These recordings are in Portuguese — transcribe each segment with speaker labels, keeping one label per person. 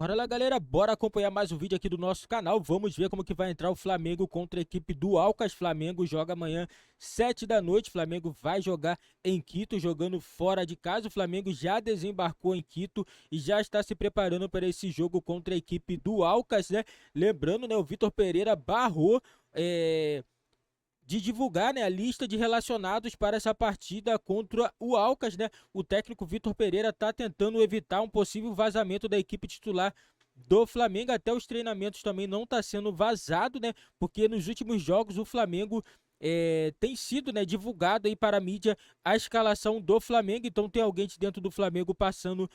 Speaker 1: Bora lá, galera, bora acompanhar mais um vídeo aqui do nosso canal. Vamos ver como que vai entrar o Flamengo contra a equipe do Alcas. Flamengo joga amanhã, 7 da noite. Flamengo vai jogar em Quito, jogando fora de casa. O Flamengo já desembarcou em Quito e já está se preparando para esse jogo contra a equipe do Alcas, né? Lembrando, né, o Vitor Pereira barrou de divulgar, né, a lista de relacionados para essa partida contra o Alcas, né? O técnico Vitor Pereira está tentando evitar um possível vazamento da equipe titular do Flamengo. Até os treinamentos também não está sendo vazado, né? Porque nos últimos jogos o Flamengo tem sido, né, divulgado aí para a mídia a escalação do Flamengo. Então tem alguém de dentro do Flamengo passando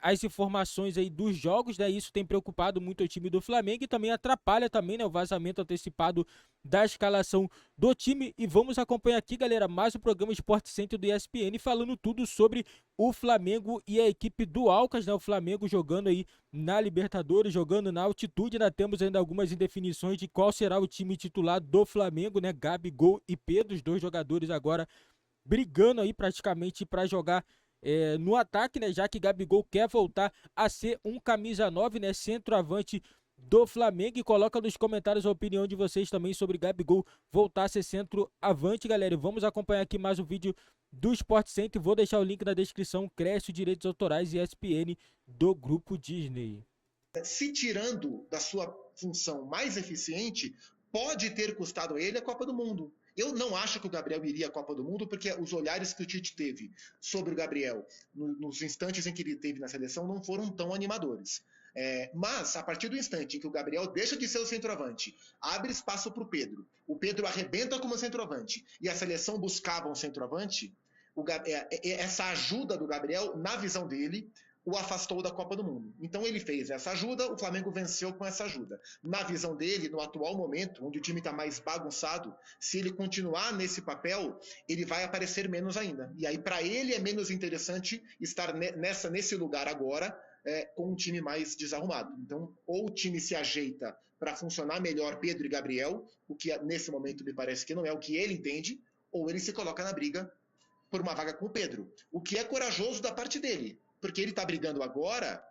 Speaker 1: as informações aí dos jogos, né? Isso tem preocupado muito o time do Flamengo e também atrapalha também, né, o vazamento antecipado da escalação do time. E vamos acompanhar aqui, galera, mais um programa Sport Center do ESPN falando tudo sobre o Flamengo e a equipe do Alcas, né? O Flamengo jogando aí na Libertadores, jogando na altitude. Ainda temos ainda algumas indefinições de qual será o time titular do Flamengo, né? Gabigol e Pedro, os dois jogadores agora brigando aí praticamente para jogar no ataque, né? Já que Gabigol quer voltar a ser um camisa 9, né? Centroavante do Flamengo. E coloca nos comentários a opinião de vocês também sobre Gabigol voltar a ser centroavante, galera. E vamos acompanhar aqui mais um vídeo do Sport Center. Vou deixar o link na descrição. Cresce Direitos Autorais e ESPN do Grupo Disney.
Speaker 2: Se tirando da sua função mais eficiente, pode ter custado a ele a Copa do Mundo. Eu não acho que o Gabriel iria à Copa do Mundo, porque os olhares que o Tite teve sobre o Gabriel nos instantes em que ele teve na seleção não foram tão animadores. Mas, a partir do instante em que o Gabriel deixa de ser o centroavante, abre espaço para o Pedro arrebenta como centroavante, e a seleção buscava um centroavante, essa ajuda do Gabriel, na visão dele, o afastou da Copa do Mundo. Então ele fez essa ajuda, o Flamengo venceu com essa ajuda. Na visão dele, no atual momento, onde o time está mais bagunçado, se ele continuar nesse papel, ele vai aparecer menos ainda. E aí, para ele, é menos interessante estar nesse lugar agora, com um time mais desarrumado. Então, ou o time se ajeita para funcionar melhor Pedro e Gabriel, o que nesse momento me parece que não é o que ele entende, ou ele se coloca na briga por uma vaga com o Pedro, o que é corajoso da parte dele, porque ele está brigando agora,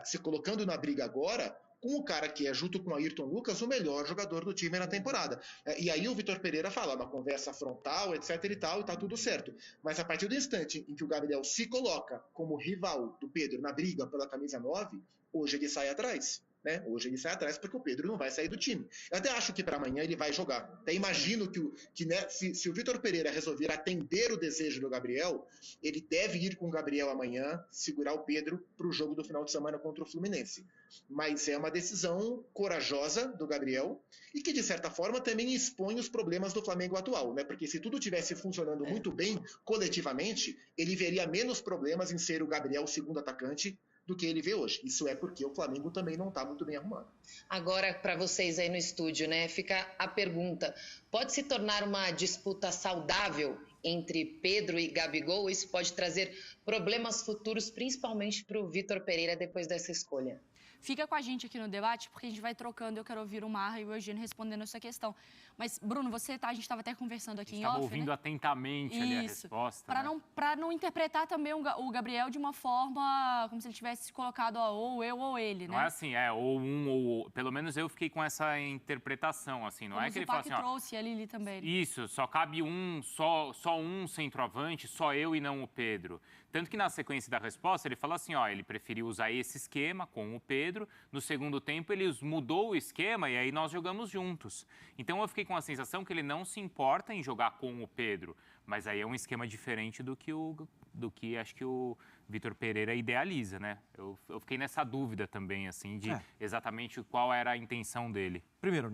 Speaker 2: se colocando na briga agora, com o cara que é, junto com o Ayrton Lucas, o melhor jogador do time na temporada. E aí o Vitor Pereira fala, uma conversa frontal, etc e tal, e tá tudo certo. Mas a partir do instante em que o Gabriel se coloca como rival do Pedro na briga pela camisa 9, hoje ele sai atrás. Né? Hoje ele sai atrás porque o Pedro não vai sair do time. Eu até acho que para amanhã ele vai jogar. Até imagino que né, se o Vitor Pereira resolver atender o desejo do Gabriel, ele deve ir com o Gabriel amanhã, segurar o Pedro para o jogo do final de semana contra o Fluminense. Mas é uma decisão corajosa do Gabriel e que, de certa forma, também expõe os problemas do Flamengo atual, né? Porque se tudo tivesse funcionando muito bem coletivamente, ele veria menos problemas em ser o Gabriel o segundo atacante do que ele vê hoje. Isso é porque o Flamengo também não está muito bem arrumado.
Speaker 3: Agora, para vocês aí no estúdio, né, fica a pergunta: pode se tornar uma disputa saudável entre Pedro e Gabigol? Isso pode trazer problemas futuros, principalmente para o Vitor Pereira depois dessa escolha.
Speaker 4: Fica com a gente aqui no debate, porque a gente vai trocando. Eu quero ouvir o Marra e o Eugênio respondendo essa questão. Mas, Bruno, a gente estava até conversando aqui em off,
Speaker 5: ouvindo, né, atentamente ali a resposta.
Speaker 4: Para não interpretar também o Gabriel de uma forma como se ele tivesse colocado ou eu ou ele, né?
Speaker 5: Não é assim, ou um ou... Pelo menos eu fiquei com essa interpretação, assim. Não
Speaker 4: como
Speaker 5: é que ele fala assim,
Speaker 4: trouxe a Lili também.
Speaker 5: Isso, só cabe só um centroavante, só eu e não o Pedro. Tanto que na sequência da resposta ele fala assim, ele preferiu usar esse esquema com o Pedro. No segundo tempo ele mudou o esquema e aí nós jogamos juntos. Então eu fiquei com a sensação que ele não se importa em jogar com o Pedro. Mas aí é um esquema diferente do que acho que o Vitor Pereira idealiza, né? Eu fiquei nessa dúvida também, assim, de exatamente qual era a intenção dele.
Speaker 6: Primeiro,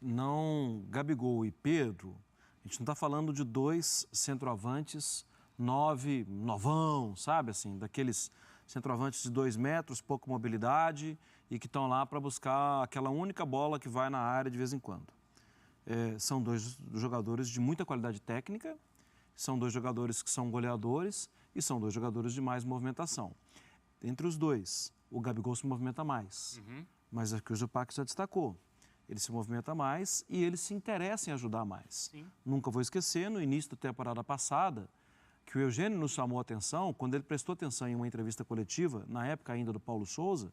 Speaker 6: não Gabigol e Pedro, a gente não está falando de dois centroavantes novão, sabe, assim, daqueles centroavantes de 2 metros, pouca mobilidade e que estão lá para buscar aquela única bola que vai na área de vez em quando. São dois jogadores de muita qualidade técnica, são dois jogadores que são goleadores e são dois jogadores de mais movimentação. Entre os dois, o Gabigol se movimenta mais, mas aqui o Zupac já destacou. Ele se movimenta mais e ele se interessa em ajudar mais. Sim. Nunca vou esquecer, no início da temporada passada, que o Eugênio nos chamou a atenção, quando ele prestou atenção em uma entrevista coletiva, na época ainda do Paulo Souza,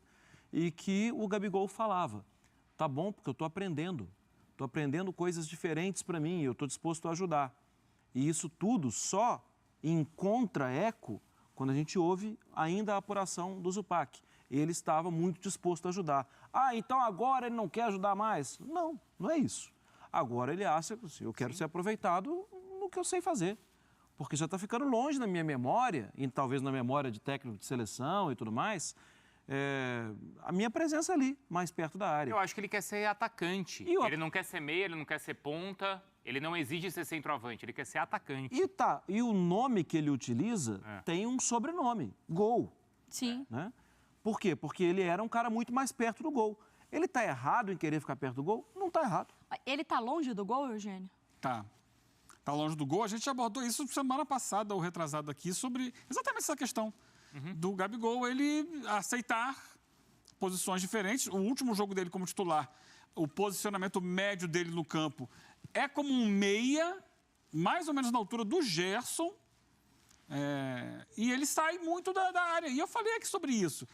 Speaker 6: e que o Gabigol falava, tá bom, porque eu estou aprendendo coisas diferentes para mim, eu estou disposto a ajudar. E isso tudo só encontra eco quando a gente ouve ainda a apuração do Zupac. Ele estava muito disposto a ajudar. Ah, então agora ele não quer ajudar mais? Não, não é isso. Agora ele acha que eu quero ser aproveitado no que eu sei fazer. Porque já está ficando longe na minha memória, e talvez na memória de técnico de seleção e tudo mais, a minha presença ali, mais perto da área.
Speaker 5: Eu acho que ele quer ser atacante. Ele não quer ser meia, ele não quer ser ponta, ele não exige ser centroavante, ele quer ser atacante.
Speaker 6: E o nome que ele utiliza tem um sobrenome, Gol.
Speaker 4: Sim.
Speaker 6: Né? Por quê? Porque ele era um cara muito mais perto do gol. Ele está errado em querer ficar perto do gol? Não está errado.
Speaker 4: Ele está longe do gol, Eugênio?
Speaker 7: Tá longe do gol. A gente abordou isso semana passada, ou retrasado aqui, sobre exatamente essa questão do Gabigol, ele aceitar posições diferentes. O último jogo dele como titular, o posicionamento médio dele no campo é como um meia, mais ou menos na altura do Gerson, e ele sai muito da área. E eu falei aqui sobre isso.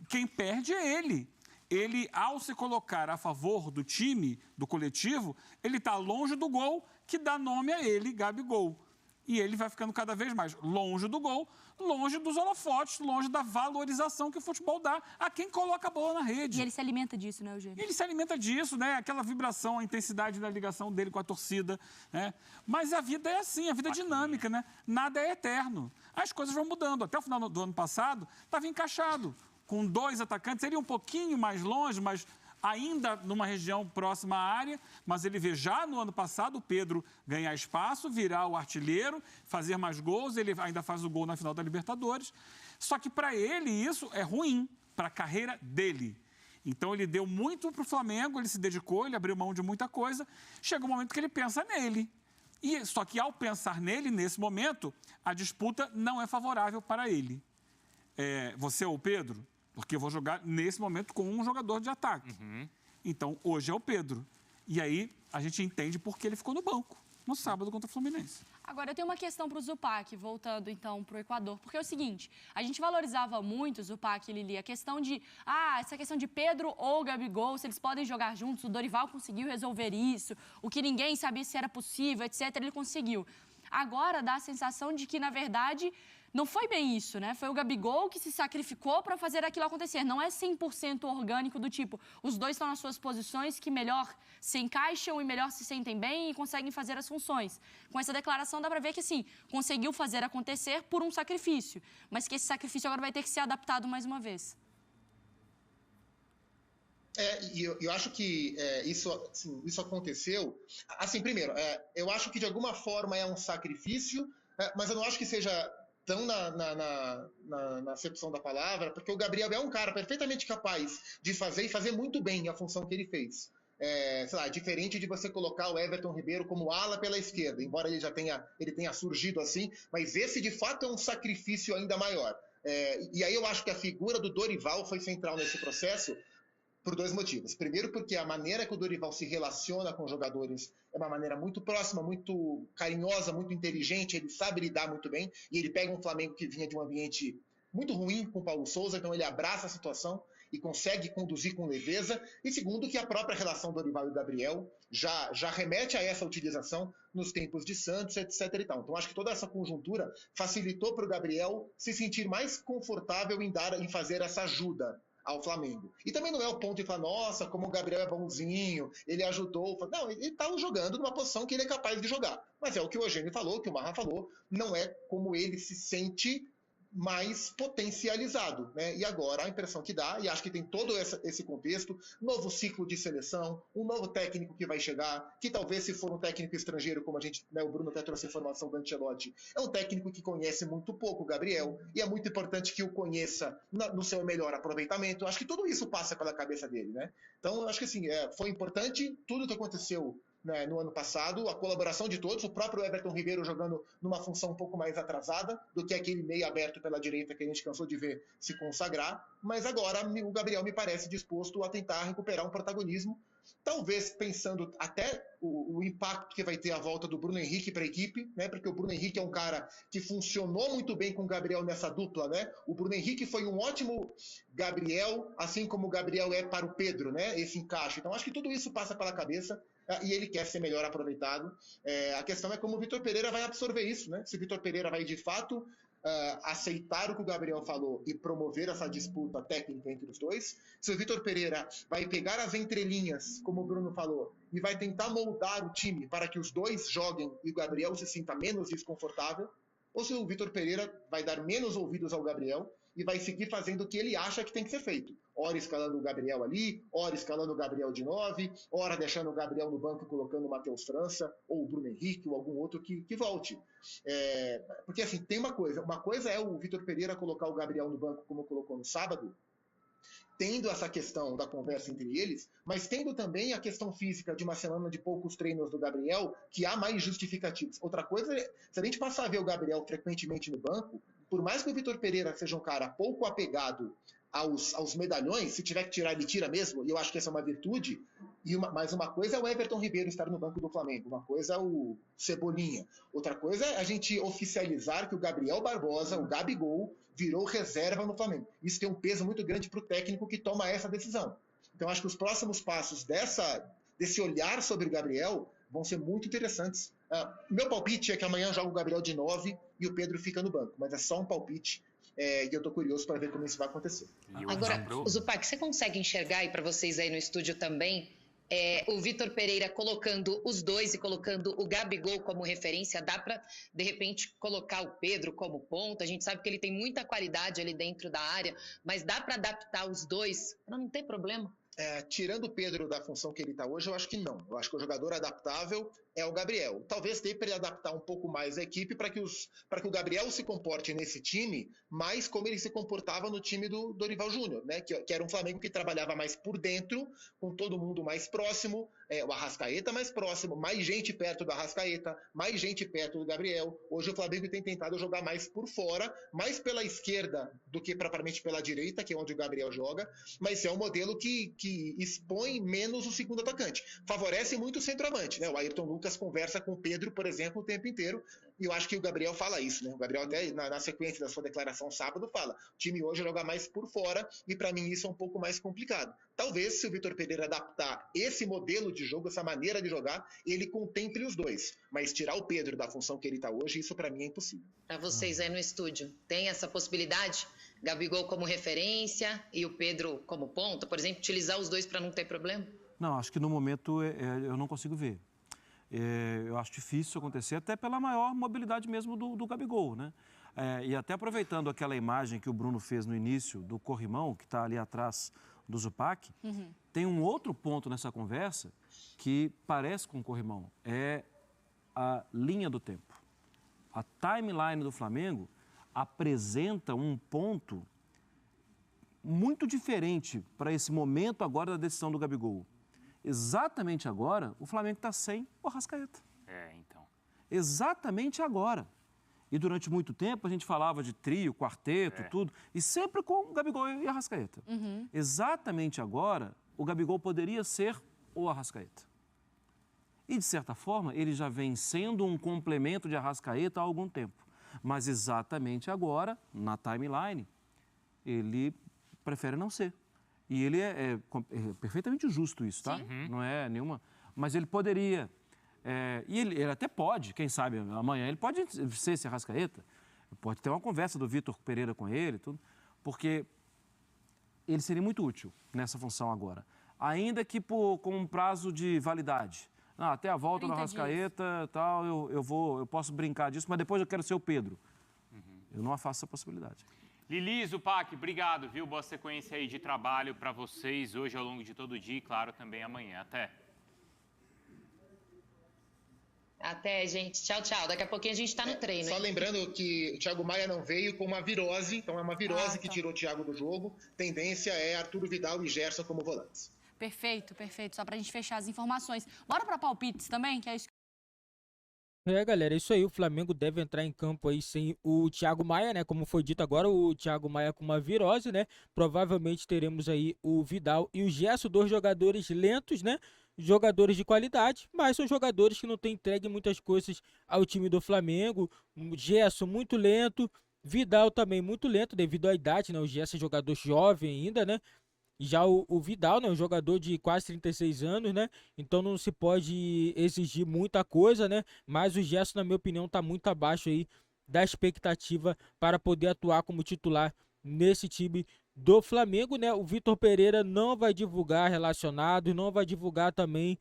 Speaker 7: Quem perde é ele. Ele, ao se colocar a favor do time, do coletivo, ele está longe do gol, que dá nome a ele, Gabigol. E ele vai ficando cada vez mais longe do gol, longe dos holofotes, longe da valorização que o futebol dá a quem coloca a bola na rede.
Speaker 4: E ele se alimenta disso, né, Eugênio?
Speaker 7: Ele se alimenta disso, né? Aquela vibração, a intensidade da ligação dele com a torcida, né? Mas a vida é assim, a vida é dinâmica, né? Nada é eterno. As coisas vão mudando. Até o final do ano passado, estava encaixado. Com 2 atacantes, seria um pouquinho mais longe, mas ainda numa região próxima à área, mas ele vê já no ano passado o Pedro ganhar espaço, virar o artilheiro, fazer mais gols, ele ainda faz o gol na final da Libertadores. Só que para ele isso é ruim, para a carreira dele. Então ele deu muito para o Flamengo, ele se dedicou, ele abriu mão de muita coisa, chega um momento que ele pensa nele. Só que ao pensar nele, nesse momento, a disputa não é favorável para ele. Você ou o Pedro? Porque eu vou jogar, nesse momento, com um jogador de ataque. Então, hoje é o Pedro. E aí, a gente entende por que ele ficou no banco, no sábado contra o Fluminense.
Speaker 4: Agora, eu tenho uma questão para o Zupac, voltando, então, para o Equador. Porque é o seguinte, a gente valorizava muito, Zupac e Lili, a questão de, essa questão de Pedro ou Gabigol, se eles podem jogar juntos, o Dorival conseguiu resolver isso, o que ninguém sabia se era possível, etc., ele conseguiu. Agora, dá a sensação de que, na verdade, não foi bem isso, né? Foi o Gabigol que se sacrificou para fazer aquilo acontecer. Não é 100% orgânico do tipo, os dois estão nas suas posições que melhor se encaixam e melhor se sentem bem e conseguem fazer as funções. Com essa declaração dá para ver que, assim, conseguiu fazer acontecer por um sacrifício, mas que esse sacrifício agora vai ter que ser adaptado mais uma vez.
Speaker 2: Eu acho que isso aconteceu. Assim, primeiro, eu acho que de alguma forma é um sacrifício, mas eu não acho que seja tão na acepção da palavra, porque o Gabriel é um cara perfeitamente capaz de fazer e fazer muito bem a função que ele fez. Sei lá, diferente de você colocar o Everton Ribeiro como ala pela esquerda, embora ele tenha surgido assim, mas esse de fato é um sacrifício ainda maior. E aí eu acho que a figura do Dorival foi central nesse processo, por 2 motivos. Primeiro, porque a maneira que o Dorival se relaciona com os jogadores é uma maneira muito próxima, muito carinhosa, muito inteligente, ele sabe lidar muito bem, e ele pega um Flamengo que vinha de um ambiente muito ruim com o Paulo Souza, então ele abraça a situação e consegue conduzir com leveza. E segundo, que a própria relação do Dorival e do Gabriel já remete a essa utilização nos tempos de Santos, etc. e tal. Então acho que toda essa conjuntura facilitou para o Gabriel se sentir mais confortável em fazer essa ajuda ao Flamengo. E também não é o ponto de falar, nossa, como o Gabriel é bonzinho, ele ajudou. Não, ele está jogando numa posição que ele é capaz de jogar. Mas é o que o Eugênio falou, o que o Marra falou, não é como ele se sente mais potencializado, né? E agora a impressão que dá, e acho que tem todo esse contexto, novo ciclo de seleção, um novo técnico que vai chegar, que talvez se for um técnico estrangeiro, como o Bruno até trouxe a informação do Ancelotti, é um técnico que conhece muito pouco o Gabriel, e é muito importante que o conheça no seu melhor aproveitamento. Acho que tudo isso passa pela cabeça dele, né? Então, acho que assim, foi importante tudo que aconteceu, né, no ano passado, a colaboração de todos, o próprio Everton Ribeiro jogando numa função um pouco mais atrasada do que aquele meio aberto pela direita que a gente cansou de ver se consagrar, mas agora o Gabriel me parece disposto a tentar recuperar um protagonismo, Talvez pensando até o impacto que vai ter a volta do Bruno Henrique para a equipe, né? Porque o Bruno Henrique é um cara que funcionou muito bem com o Gabriel nessa dupla, né? O Bruno Henrique foi um ótimo Gabriel, assim como o Gabriel é para o Pedro, né? Esse encaixe. Então acho que tudo isso passa pela cabeça e ele quer ser melhor aproveitado. A questão é como o Vitor Pereira vai absorver isso, né? Se o Vitor Pereira vai de fato aceitar o que o Gabriel falou e promover essa disputa técnica entre os dois. Se o Vitor Pereira vai pegar as entrelinhas, como o Bruno falou, e vai tentar moldar o time para que os dois joguem e o Gabriel se sinta menos desconfortável, ou se o Vitor Pereira vai dar menos ouvidos ao Gabriel e vai seguir fazendo o que ele acha que tem que ser feito. Ora escalando o Gabriel ali, ora escalando o Gabriel de 9, ora deixando o Gabriel no banco e colocando o Matheus França, ou o Bruno Henrique, ou algum outro que volte. Porque assim, tem uma coisa é o Vitor Pereira colocar o Gabriel no banco como colocou no sábado, tendo essa questão da conversa entre eles, mas tendo também a questão física de uma semana de poucos treinos do Gabriel, que há mais justificativos. Outra coisa é, se a gente passar a ver o Gabriel frequentemente no banco, por mais que o Vitor Pereira seja um cara pouco apegado aos medalhões, se tiver que tirar, ele tira mesmo, e eu acho que essa é uma virtude, mas uma coisa é o Everton Ribeiro estar no banco do Flamengo, uma coisa é o Cebolinha, outra coisa é a gente oficializar que o Gabriel Barbosa, o Gabigol, virou reserva no Flamengo. Isso tem um peso muito grande para o técnico que toma essa decisão. Então acho que os próximos passos desse olhar sobre o Gabriel vão ser muito interessantes. Meu palpite é que amanhã joga o Gabriel de 9 e o Pedro fica no banco, mas é só um palpite. E eu estou curioso para ver como isso vai acontecer.
Speaker 3: Agora, Zupac, você consegue enxergar, e para vocês aí no estúdio também, o Vitor Pereira colocando os dois e colocando o Gabigol como referência? Dá para, de repente, colocar o Pedro como ponta? A gente sabe que ele tem muita qualidade ali dentro da área, mas dá para adaptar os dois para não ter problema?
Speaker 2: Tirando o Pedro da função que ele está hoje, eu acho que não. Eu acho que o jogador adaptável é o Gabriel. Talvez dê para ele adaptar um pouco mais a equipe para que o Gabriel se comporte nesse time mais como ele se comportava no time do Dorival Júnior, né? Que era um Flamengo que trabalhava mais por dentro, com todo mundo mais próximo, o Arrascaeta mais próximo, mais gente perto do Arrascaeta, mais gente perto do Gabriel. Hoje o Flamengo tem tentado jogar mais por fora, mais pela esquerda do que propriamente pela direita, que é onde o Gabriel joga, mas é um modelo que expõe menos o segundo atacante. Favorece muito o centroavante, né? O Ayrton Lucas conversa com o Pedro, por exemplo, o tempo inteiro, e eu acho que o Gabriel fala isso, né? O Gabriel até na sequência da sua declaração sábado fala, o time hoje joga mais por fora, e para mim isso é um pouco mais complicado. Talvez se o Vitor Pereira adaptar esse modelo de jogo, essa maneira de jogar, ele contemple os dois, mas tirar o Pedro da função que ele está hoje, isso para mim é impossível.
Speaker 3: Para vocês aí no estúdio, tem essa possibilidade? Gabigol como referência e o Pedro como ponta, por exemplo, utilizar os dois para não ter problema?
Speaker 6: Não, acho que no momento eu não consigo ver. Eu acho difícil acontecer, até pela maior mobilidade mesmo do Gabigol, né? E até aproveitando aquela imagem que o Bruno fez no início do corrimão, que está ali atrás do Zupac, tem um outro ponto nessa conversa que parece com o corrimão, é a linha do tempo. A timeline do Flamengo apresenta um ponto muito diferente para esse momento agora da decisão do Gabigol. Exatamente agora, o Flamengo está sem o Arrascaeta.
Speaker 5: Então.
Speaker 6: Exatamente agora. E durante muito tempo a gente falava de trio, quarteto, tudo, e sempre com o Gabigol e Arrascaeta. Exatamente agora, o Gabigol poderia ser o Arrascaeta. E, de certa forma, ele já vem sendo um complemento de Arrascaeta há algum tempo. Mas exatamente agora, na timeline, ele prefere não ser. E ele é perfeitamente justo isso, tá? Não é nenhuma... Mas ele poderia... e ele até pode, quem sabe, amanhã, ele pode ser esse Arrascaeta. Pode ter uma conversa do Vitor Pereira com ele, tudo, porque ele seria muito útil nessa função agora. Ainda que com um prazo de validade. Até a volta do Arrascaeta, tal, eu posso brincar disso, mas depois eu quero ser o Pedro. Eu não afasto essa possibilidade.
Speaker 5: Lili, Zupac, obrigado, viu? Boa sequência aí de trabalho para vocês hoje ao longo de todo o dia e, claro, também amanhã. Até.
Speaker 3: Até, gente. Tchau, tchau. Daqui a pouquinho a gente está no treino.
Speaker 2: Só lembrando que o Thiago Maia não veio com uma virose, então é uma virose que tirou o Thiago do jogo. Tendência é Arturo Vidal e Gerson como volantes.
Speaker 4: Perfeito, perfeito. Só para a gente fechar as informações. Bora para palpites também, que é isso
Speaker 1: É, galera, é isso aí. O Flamengo deve entrar em campo aí sem o Thiago Maia, né? Como foi dito agora, o Thiago Maia com uma virose, né? Provavelmente teremos aí o Vidal e o Gerson, dois jogadores lentos, né? Jogadores de qualidade, mas são jogadores que não têm entregue muitas coisas ao time do Flamengo. O Gerson muito lento, Vidal também muito lento devido à idade, né? O Gerson é jogador jovem ainda, né? Já o Vidal, né, um jogador de quase 36 anos, né? Então não se pode exigir muita coisa, né? Mas o Gerson, na minha opinião, tá muito abaixo aí da expectativa para poder atuar como titular nesse time do Flamengo, né? O Vitor Pereira não vai divulgar relacionado, não vai divulgar também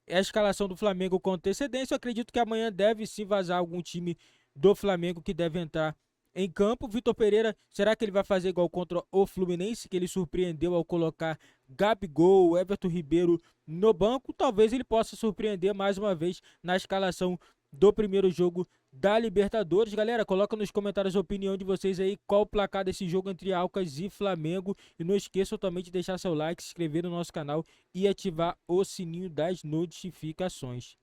Speaker 1: a escalação do Flamengo com antecedência. Eu acredito que amanhã deve sim vazar algum time do Flamengo que deve entrar em campo. Vitor Pereira, será que ele vai fazer igual contra o Fluminense, que ele surpreendeu ao colocar Gabigol, Everton Ribeiro no banco? Talvez ele possa surpreender mais uma vez na escalação do primeiro jogo da Libertadores. Galera, coloca nos comentários a opinião de vocês aí, qual o placar desse jogo entre Alcas e Flamengo. E não esqueçam também de deixar seu like, se inscrever no nosso canal e ativar o sininho das notificações.